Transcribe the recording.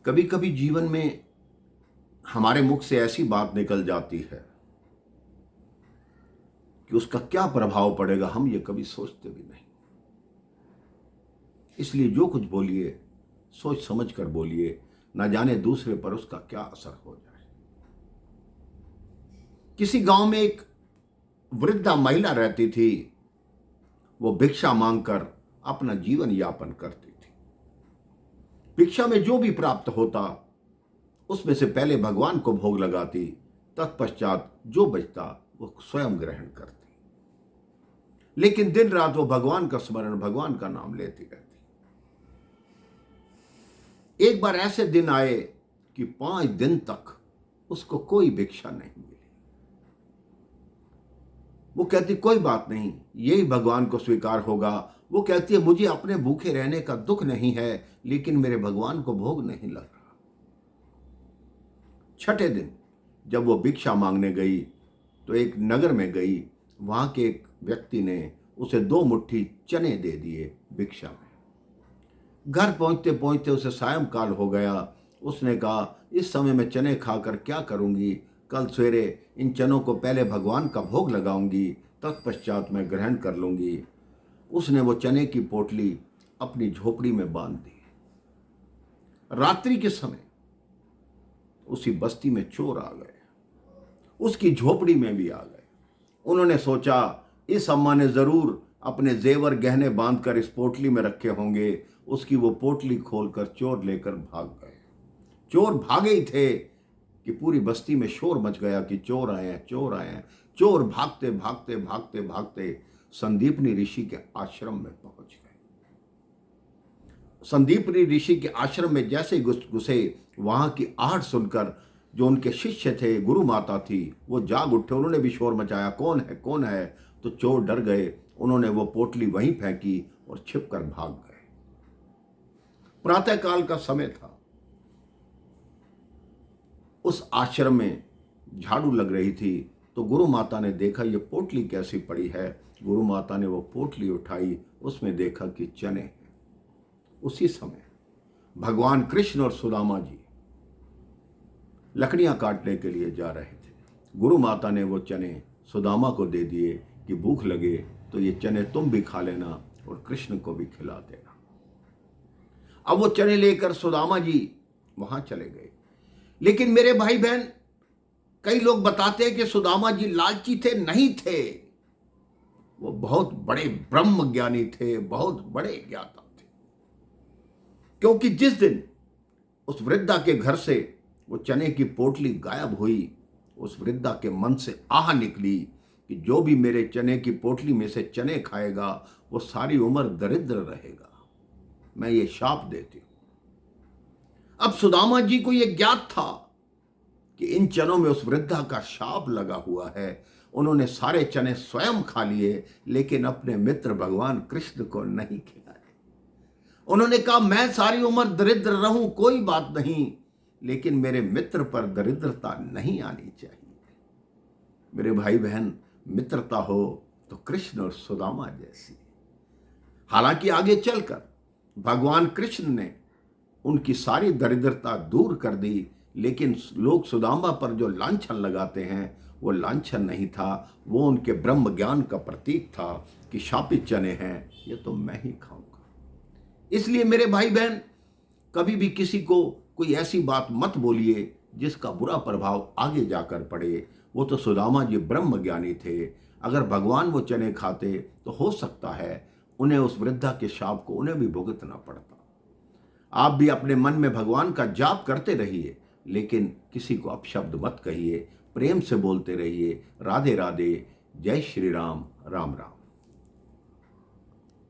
कभी कभी जीवन में हमारे मुख से ऐसी बात निकल जाती है कि उसका क्या प्रभाव पड़ेगा हम ये कभी सोचते भी नहीं। इसलिए जो कुछ बोलिए सोच समझ कर बोलिए, ना जाने दूसरे पर उसका क्या असर हो जाए। किसी गांव में एक वृद्धा महिला रहती थी। वो भिक्षा मांगकर अपना जीवन यापन करती थी। भिक्षा में जो भी प्राप्त होता उसमें से पहले भगवान को भोग लगाती, तत्पश्चात जो बचता वो स्वयं ग्रहण करती। लेकिन दिन रात वो भगवान का स्मरण, भगवान का नाम लेती रहती। एक बार ऐसे दिन आए कि 5 दिन तक उसको कोई भिक्षा नहीं मिली। वो कहती कोई बात नहीं, यही भगवान को स्वीकार होगा। वो कहती है मुझे अपने भूखे रहने का दुख नहीं है, लेकिन मेरे भगवान को भोग नहीं लग रहा। छठे दिन जब वो भिक्षा मांगने गई तो एक नगर में गई। वहां के एक व्यक्ति ने उसे 2 मुट्ठी चने दे दिए भिक्षा में। घर पहुंचते पहुंचते उसे सायंकाल हो गया। उसने कहा इस समय मैं चने खाकर क्या करूंगी, कल सवेरे इन चनों को पहले भगवान का भोग लगाऊंगी, तत्पश्चात मैं ग्रहण कर लूंगी। उसने वो चने की पोटली अपनी झोपड़ी में बांध दी। रात्रि के समय उसी बस्ती में चोर आ गए, उसकी झोपड़ी में भी आ गए। उन्होंने सोचा इस अम्मा ने जरूर अपने जेवर गहने बांधकर इस पोटली में रखे होंगे। उसकी वो पोटली खोलकर चोर लेकर भाग गए। चोर भागे ही थे कि पूरी बस्ती में शोर मच गया कि चोर आए हैं, चोर आए हैं। चोर भागते भागते भागते भागते संदीपनी ऋषि के आश्रम में पहुंच गए। संदीपनी ऋषि के आश्रम में जैसे घुसे, वहां की आहट सुनकर जो उनके शिष्य थे, गुरु माता थी, वो जाग उठे। उन्होंने भी शोर मचाया, कौन है कौन है। तो चोर डर गए। उन्होंने वो पोटली वहीं फेंकी और छिपकर भाग गए। प्रातःकाल का समय था। उस आश्रम में झाड़ू लग रही थी तो गुरु माता ने देखा ये पोटली कैसी पड़ी है। गुरु माता ने वो पोटली उठाई, उसमें देखा कि चने हैं। उसी समय भगवान कृष्ण और सुदामा जी लकड़ियां काटने के लिए जा रहे थे। गुरु माता ने वो चने सुदामा को दे दिए कि भूख लगे तो ये चने तुम भी खा लेना और कृष्ण को भी खिला देना। अब वो चने लेकर सुदामा जी वहां चले गए। लेकिन मेरे भाई बहन, कई लोग बताते हैं कि सुदामा जी लालची थे, नहीं थे। वो बहुत बड़े ब्रह्म ज्ञानी थे, बहुत बड़े ज्ञाता थे। क्योंकि जिस दिन उस वृद्धा के घर से वो चने की पोटली गायब हुई, उस वृद्धा के मन से आह निकली कि जो भी मेरे चने की पोटली में से चने खाएगा वो सारी उम्र दरिद्र रहेगा। मैं ये शाप देती हूं। अब सुदामा जी को यह ज्ञात था कि इन चनों में उस वृद्धा का शाप लगा हुआ है। उन्होंने सारे चने स्वयं खा लिए, लेकिन अपने मित्र भगवान कृष्ण को नहीं खिलाए। उन्होंने कहा मैं सारी उम्र दरिद्र रहूं कोई बात नहीं, लेकिन मेरे मित्र पर दरिद्रता नहीं आनी चाहिए। मेरे भाई बहन, मित्रता हो तो कृष्ण और सुदामा जैसी। हालांकि आगे चलकर भगवान कृष्ण ने उनकी सारी दरिद्रता दूर कर दी, लेकिन लोग सुदामा पर जो लांछन लगाते हैं वो लांछन नहीं था, वो उनके ब्रह्म ज्ञान का प्रतीक था कि शापित चने हैं, ये तो मैं ही खाऊंगा। इसलिए मेरे भाई बहन, कभी भी किसी को कोई ऐसी बात मत बोलिए जिसका बुरा प्रभाव आगे जाकर पड़े। वो तो सुदामा जी ब्रह्म ज्ञानी थे। अगर भगवान वो चने खाते तो हो सकता है उन्हें उस वृद्धा के शाप को उन्हें भी भुगतना पड़ता। आप भी अपने मन में भगवान का जाप करते रहिए, लेकिन किसी को अपशब्द मत कहिए, प्रेम से बोलते रहिए। राधे राधे, जय श्री राम, राम राम।